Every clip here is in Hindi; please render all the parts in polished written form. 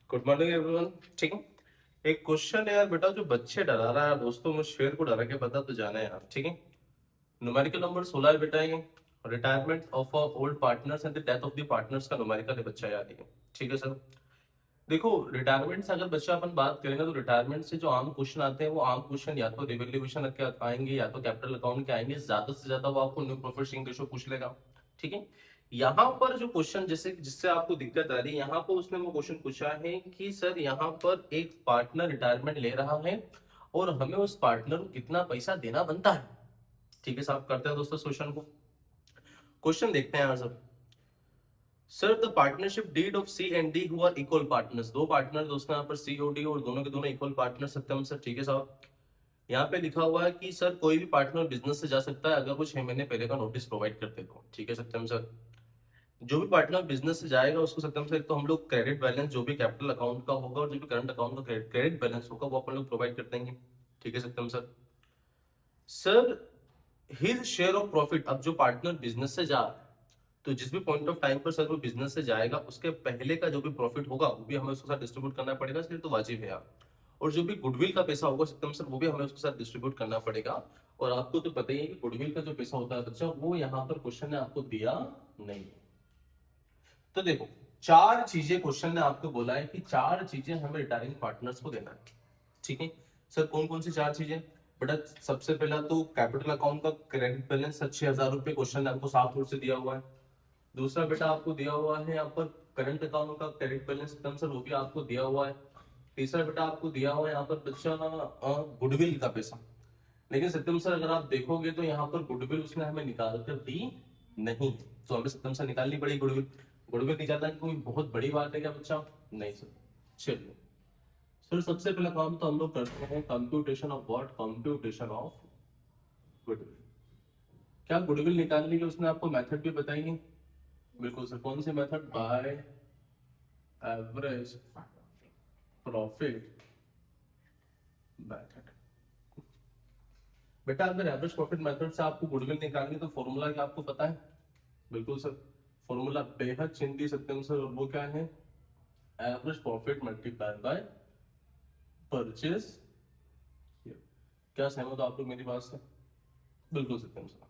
Good morning everyone. ठीक है, एक क्वेश्चन है यार बेटा, जो बच्चे डरा रहा है दोस्तों, मुझ शेर को डरा के पता तो जाना है यार। ठीक है, न्यूमेरिकल नंबर 16 है बेटा। ये retirement of old partners and the death of the partners का न्यूमेरिकल है बच्चा यार ये। ठीक है सर, देखो रिटायरमेंट से अगर बच्चा अपन बात करें ना, तो रिटायरमेंट से जो आम क्वेश्चन आते हैं वो आम क्वेश्चन या तो रिवैल्यूएशन के आएंगे या तो कैपिटल अकाउंट के आएंगे। ज्यादा से ज्यादा वो आपको न्यू प्रॉफिट शेयरिंग रेशो पूछ लेगा। ठीक है, यहाँ पर जो क्वेश्चन जैसे जिससे आपको दिक्कत आ रही है, यहाँ पर उसने वो क्वेश्चन पूछा है कि सर यहाँ पर एक पार्टनर रिटायरमेंट ले रहा है और हमें उस पार्टनर को कितना पैसा देना बनता है। ठीक है साहब, करते हैं दोस्तों क्वेश्चन को। क्वेश्चन देखते हैं यहाँ सब। Sir the partnership deed of C and D who are equal partners, दो पार्टनर दोस्तों यहाँ पर सी और डी, और दोनों के दोनों इक्वल पार्टनर सत्यम सर। ठीक है साहब, यहाँ पे लिखा हुआ है कि सर कोई भी पार्टनर बिजनेस से जा सकता है अगर वो 6 महीने पहले का नोटिस प्रोवाइड करते हो। ठीक है सत्यम सर, जो भी पार्टनर बिजनेस से जाएगा उसको सत्यम सर, एक तो हम लोग क्रेडिट बैलेंस जो भी कैपिटल अकाउंट का होगा और जो भी करंट अकाउंट का क्रेडिट बैलेंस होगा वो अपन लोग प्रोवाइड कर देंगे। ठीक है Satyam sir. Sir his share of profit, अब जो पार्टनर बिजनेस से जा रहा है तो जिस भी पॉइंट ऑफ टाइम पर सर वो बिजनेस से जाएगा उसके पहले का जो भी प्रॉफिट होगा वो भी हमें उसके साथ डिस्ट्रीब्यूट करना पड़ेगा, इसलिए तो वाजिब है यार। और जो भी गुडविल का पैसा होगा सत्यम सर वो भी हमें उसके साथ डिस्ट्रीब्यूट करना पड़ेगा। और आपको तो पता ही है कि गुडविल का जो पैसा होता है बच्चा, वो यहाँ पर क्वेश्चन ने आपको दिया नहीं। तो देखो, चार चीजें क्वेश्चन ने आपको बोला है कि चार चीजें हमें रिटायरिंग पार्टनर्स को देना है। ठीक है सर, कौन कौन सी चार चीजें बेटा? सबसे पहला तो कैपिटल अकाउंट का क्रेडिट बैलेंस 6,000 रुपए क्वेश्चन ने आपको साफ तौर से दिया हुआ है। दूसरा बेटा आपको दिया हुआ है यहाँ पर करंट अकाउंट का क्रेडिट बैलेंस सर, वो भी आपको दिया हुआ है। तीसरा बेटा आपको दिया हुआ है यहाँ पर बच्चा गुडविल का पैसा। लेकिन सत्यम सर अगर आप देखोगे तो यहाँ पर गुडविल उसने हमें निकाल कर दी नहीं, तो हमें सत्यम सर निकालनी पड़ेगी गुडविल। गुडविल निकालना कोई बहुत बड़ी बात है क्या बच्चा? नहीं सर। चलिए सर, सबसे पहला काम तो हम लोग करते हैं computation of what, computation of goodwill. क्या गुडविल निकालने के उसने आपको मेथड भी बताई है? बिल्कुल सर। कौन सी method? By average profit method. बेटा अगर एवरेज प्रॉफिट मेथड से आपको गुडविल निकालनी तो फॉर्मूला क्या आपको पता है? बिल्कुल सर, फॉर्मूला बेहद चिंती सत्यम सर, और वो क्या है? Average profit multiplied by purchase. क्या सहमत हो आप लोग मेरी बात से? बिल्कुल सत्यम सर।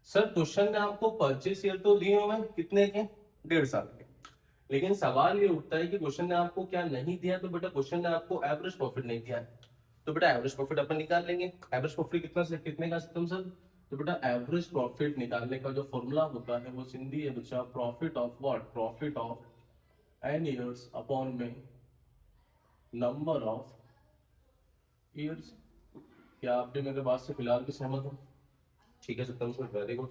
सर क्वेश्चन ने आपको परचेज ईयर तो दिए हुए कितने के? 1.5 साल के। लेकिन सवाल ये उठता है कि क्वेश्चन ने आपको क्या नहीं दिया? तो बेटा क्वेश्चन ने आपको एवरेज प्रॉफिट नहीं दिया है, तो बेटा एवरेज प्रॉफिट अपन निकाल लेंगे। एवरेज प्रॉफिट कितना से कितने का सत्यम सर? तो बेटा एवरेज प्रॉफिट निकालने का जो फॉर्मूला होता है वो सिंधी है बच्चा, profit of what? Profit of n years upon में नंबर ऑफ ईयर्स। क्या आप भी मेरे बात से फिलहाल भी सहमत हो? ठीक है Satyam sir, very good.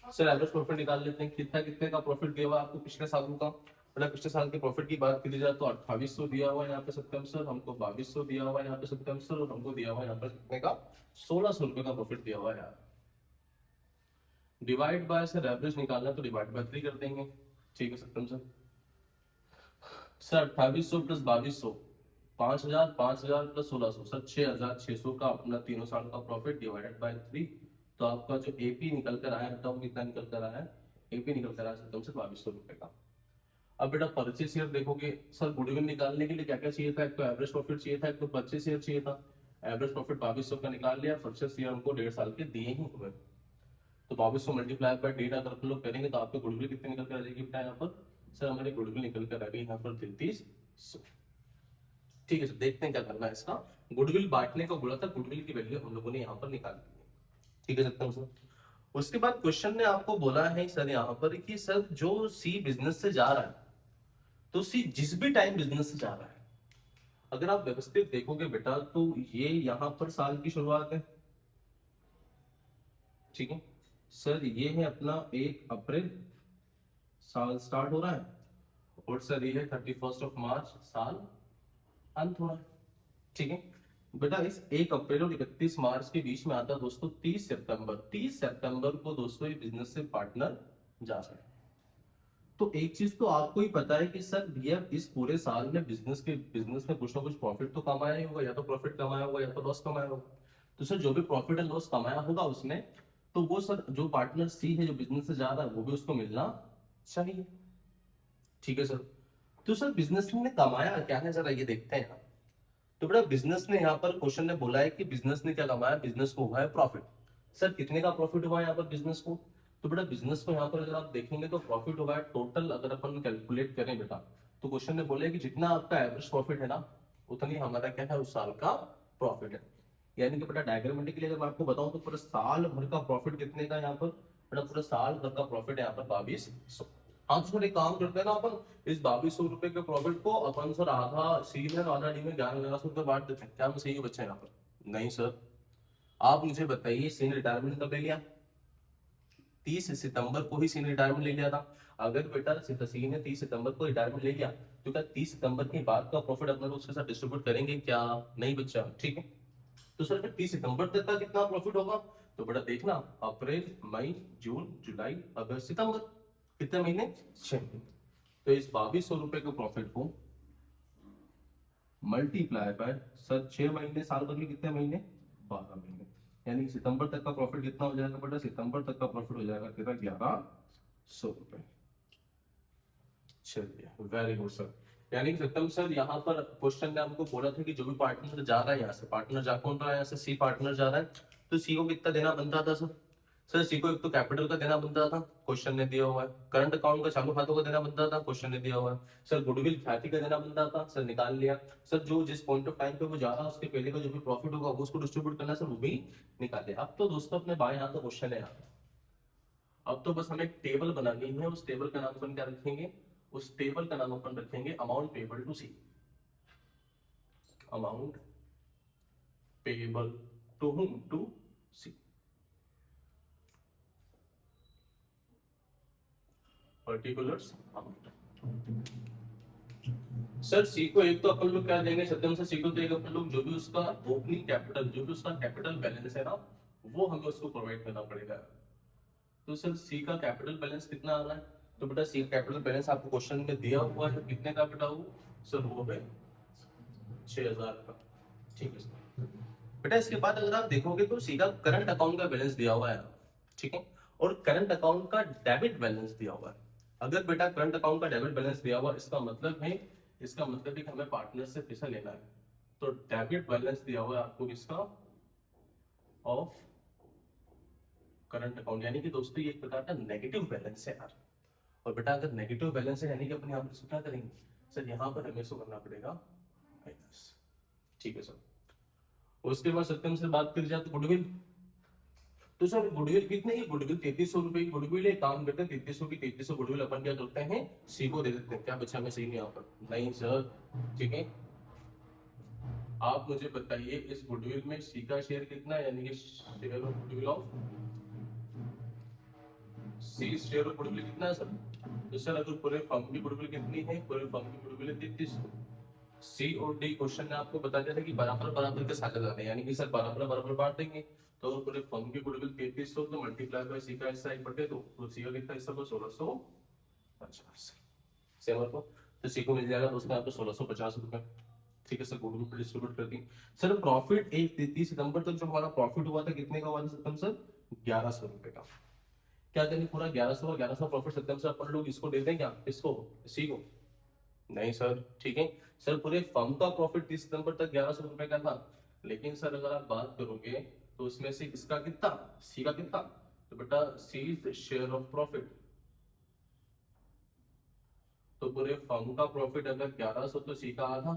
Sir average profit निकाल लेते हैं, कितना कितने का प्रॉफिट दिया हुआ आपको पिछले सालों का? मतलब पिछले साल के प्रॉफिट की बात की जाए तो 2800 दिया हुआ है यहाँ पे सत्यम सर, हमको 2200 दिया हुआ है यहाँ पे सत्यम सर, और हमको दिया हुआ है यहाँ पर कितने का? 1600 रुपए का प्रॉफिट दिया हुआ है यार। डिवाइड बाय सर एवरेज निकालना तो डिवाइड बाय 3 कर देंगे। ठीक है Satyam sir. Sir 2800 plus 2200, 5000, 5000 plus 1600, sir 6600 का अपना तीनों साल का प्रॉफिट डिवाइडेड बाय 3। तो आपका जो एपी निकल कर आया बताओ कितना निकल कर आया है? एपी निकल कर आया सत्यम से 2200 रुपए का। अब बेटा परचेस ईयर देखोगे सर, गुडविल निकालने के लिए क्या क्या चाहिए था? एक तो एवरेज प्रॉफिट चाहिए था, एक तो परचेस ईयर चाहिए था। एवरेज प्रॉफिट 2200 का निकाल लिया, परचेस ईयर हमको 1.5 साल के दिए ही हुए। तो 2200 मल्टीप्लाई बाय डेट अगर हम लोग करेंगे तो आपके गुडविल कितने निकल कर आ जाएगी बेटा यहाँ पर? सर हमारे गुडविल निकल कर आ गई यहाँ पर 3300। ठीक है सर, देखते हैं क्या करना है इसका। गुडविल बांटने का बोला था, गुडविल की वैल्यू हम लोगों ने यहाँ पर निकाल दी है। ठीक है सत्यम सर। उसके बाद क्वेश्चन ने आपको बोला है सर यहाँ पर कि सर जो सी बिजनेस से जा रहा है, तो सी जिस भी टाइम बिजनेस से जा रहा है, अगर आप व्यवस्थित देखोगे बेटा तो ये यहाँ पर साल की शुरुआत है। ठीक है सर, ये है अपना 1 अप्रैल, साल स्टार्ट हो रहा है। और सर ये है 31 मार्च, साल अंत हो रहा है। ठीक है बेटा, इस 1 अप्रैल और 31 मार्च के बीच में आता है दोस्तों 30 सितंबर। 30 सितंबर को दोस्तों ये बिजनेस से पार्टनर जा रहे हैं। तो एक चीज तो आपको ही पता है कि सर भैया इस पूरे साल में बिजनेस में कुछ ना कुछ प्रॉफिट तो कमाया ही होगा, या तो प्रॉफिट कमाया होगा या तो लॉस कमाया होगा। तो सर जो भी प्रॉफिट एंड लॉस कमाया होगा उसने, तो वो सर जो पार्टनर सी है जो बिजनेस से जा रहा है वो भी उसको मिलना चाहिए। ठीक है सर। तो सर बिजनेस ने कमाया क्या है, जरा ये देखते हैं। तो बेटा बिजनेस ने यहाँ पर क्वेश्चन ने बोला है कि बिजनेस ने क्या कमाया, बिजनेस को हुआ है प्रॉफिट। सर कितने का प्रॉफिट हुआ है यहाँ पर बिजनेस को? तो बेटा बिजनेस को यहाँ पर अगर आप देखेंगे तो प्रॉफिट हुआ है टोटल, अगर अपन कैलकुलेट करें बेटा, तो क्वेश्चन ने बोला है कि जितना आपका एवरेज प्रॉफिट है ना, उतनी हमारा क्या है उस साल का प्रॉफिट है। यानी कि बेटा डायग्रामेटिकली अगर मैं आपको बताऊं तो पूरा साल भर का प्रॉफिट कितने का यहाँ पर बेटा, पूरा साल भर का प्रॉफिट है यहाँ पर 2200। हाँ तो सर एक काम करते हैं ना अपन, इस 2200 रुपए के प्रॉफिट को अपन सर आधा सी में और आधा डी में 1100 रुपए बांट देते हैं, क्या मैं सही है बच्चे यहाँ पर? नहीं सर, आप मुझे बताइए सीन रिटायरमेंट कब ले लिया? 30 सितंबर को ही सीन रिटायरमेंट ले लिया था। अगर बेटा सी ने 30 सितंबर को रिटायरमेंट ले लिया, तो क्या 30 सितंबर के बाद का प्रॉफिट अपना लोग उसके साथ डिस्ट्रीब्यूट करेंगे क्या? नहीं बच्चा, ठीक है। तो सर फिर 30 सितंबर तक का कितना प्रॉफिट होगा? तो बेटा देखना, अप्रैल मई जून जुलाई अगस्त सितंबर, कितने महीने? 6 महीने। तो इस 2200 रुपए के प्रॉफिट को मल्टीप्लाई बाय सर 6 महीने, साल भर में कितने महीने? 12 महीने। यानी सितंबर तक का प्रॉफिट कितना हो जाएगा बेटा? सितंबर तक का प्रॉफिट हो जाएगा कितना? 1100 रुपए। चलिए वेरी गुड सर। यानी कि सत्यम सर यहाँ पर क्वेश्चन ने हमको बोला था कि जो भी पार्टनर जा रहा है यहाँ से, पार्टनर जा कौन रहा है यहाँ से? सी पार्टनर जा रहा है। तो सी को कितना देना बनता था सर? सर सी को एक तो कैपिटल का देना बनता था, क्वेश्चन ने दिया हुआ है। करंट अकाउंट का चालू खातों का देना बनता था, क्वेश्चन ने दिया हुआ है। सर गुडविल ख्याति का देना बनता था, सर निकाल लिया। सर जो जिस पॉइंट ऑफ टाइम पे वो जा रहा है उसके पहले का जो भी प्रॉफिट होगा वो उसको डिस्ट्रीब्यूट करना, सर वो भी निकाल लिया। अब तो दोस्तों अपने बाएं हाथ का क्वेश्चन है यहाँ। अब तो बस हमें एक टेबल बनानी है, उस टेबल का नाम अपन क्या रखेंगे? उस टेबल का नाम अपन रखेंगे amount payable to C. Amount payable to whom? To C. Particulars amount. Sir C को एक तो अपन लोग क्या देंगे सत्यम से? सी को देंगे अपन लोग जो भी उसका ओपनिंग कैपिटल, जो भी उसका कैपिटल बैलेंस है ना, वो हमें उसको प्रोवाइड करना पड़ेगा। तो सर सी का कैपिटल बैलेंस कितना आ रहा है? तो बेटा सी का कैपिटल बैलेंस आपको क्वेश्चन में दिया हुआ है, कितने का बेटा वो? सर वो है 6000 का। ठीक है सर। बेटा इसके बाद अगर आप देखोगे तो सी का करंट अकाउंट का बैलेंस दिया हुआ है, ठीक है, और करंट अकाउंट का डेबिट बैलेंस दिया हुआ है। अगर बेटा करंट अकाउंट का डेबिट बैलेंस दिया हुआ, इसका मतलब है, इसका मतलब है कि हमें पार्टनर से पैसा लेना है। तो डेबिट बैलेंस दिया हुआ है आपको इसका ऑफ करंट अकाउंट, यानी कि दोस्तों ये एक प्रकार का नेगेटिव बैलेंस है यार। और बेटा अगर नेगेटिव बैलेंस है यानी कि अपन यहाँ पर क्या करेंगे सर? यहाँ पर हमें इसको करना पड़ेगा माइनस। ठीक है सर। उसके बाद सत्यम से बात करी जाए तो गुडविल। तो सर गुडविल कितने की? गुडविल 3300 रुपए की गुडविल है। काम करते हैं 3300 की 3300 गुडविल अपन क्या करते हैं? सी को दे देते हैं। क्या बच्चा हमें सही नहीं यहाँ पर? नहीं सर, ठीक है। आप मुझे बताइए इस गुडविल में सी का शेयर कितना है, यानी कि share of goodwill of C, share of goodwill कितना है सर? तो सर अगर पूरे फर्म की गुडविल कितनी है? पूरे फर्म की गुडविल है 3300। सी और डी क्वेश्चन ने आपको बता दिया था कि बराबर बराबर के साझेदार हैं, यानी कि सर बराबर बराबर बांट देंगे। तो अगर पूरे फर्म की गुडविल 3300 तो मल्टीप्लाई बाय सी का हिस्सा 1/2, तो सी का कितना हिस्सा होगा? 1650। सेवन को तो सी को मिल जाएगा दोस्तों यहाँ पे 1650 रुपए। ठीक है सर, गुडविल पे डिस्ट्रीब्यूट कर दी। सर प्रॉफिट एक 30 सितंबर तक जो हमारा प्रॉफिट हुआ था कितने का हुआ था सत्यम सर? 1100 रुपए का। क्या करें पूरा 1100 प्रॉफिट सत्यम सर अपन लोग इसको दे दें क्या? इसको, सी को? नहीं सर, ठीक है। सर पूरे फर्म का प्रॉफिट 30 सितंबर तक 1100 रुपए का था, लेकिन सर अगर आप बात करोगे तो इसमें से इसका कितना, सी का कितना? तो बेटा सी शेयर ऑफ प्रॉफिट। तो पूरे फर्म का प्रॉफिट अगर 1100 तो सी का आधा,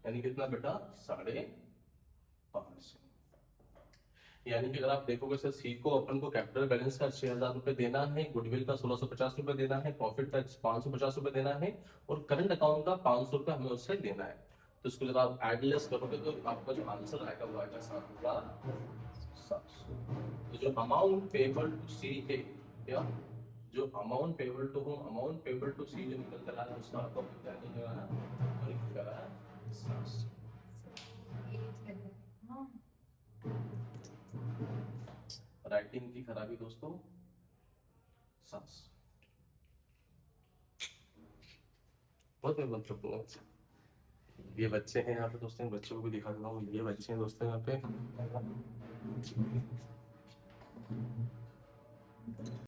यानी कितना बेटा? 550। यानी कि अगर आप देखोगे सर सी को अपन को कैपिटल बैलेंस का 6000 रुपए देना है, गुडविल का 1650 रुपए देना है, प्रॉफिट का 550 रुपए देना है, और करंट अकाउंट का 500 रुपए हमें उससे देना है। तो इसको जब आप एडलेस करोगे तो आपका जो आंसर आएगा वो आएगा 7700। तो जो अमाउंट पेबल टू सी है, क्या जो amount payable to whom, amount payable to C जो निकल कर आ रहा है उसका आपको क्या निकलेगा ना? और क्या है? 700। राइटिंग की खराबी दोस्तों, 700। बहुत मैं बंद कर दूंगा। ये बच्चे हैं यहाँ पे दोस्तों, बच्चों को भी दिखा देता हूँ। ये बच्चे हैं दोस्तों यहाँ पे।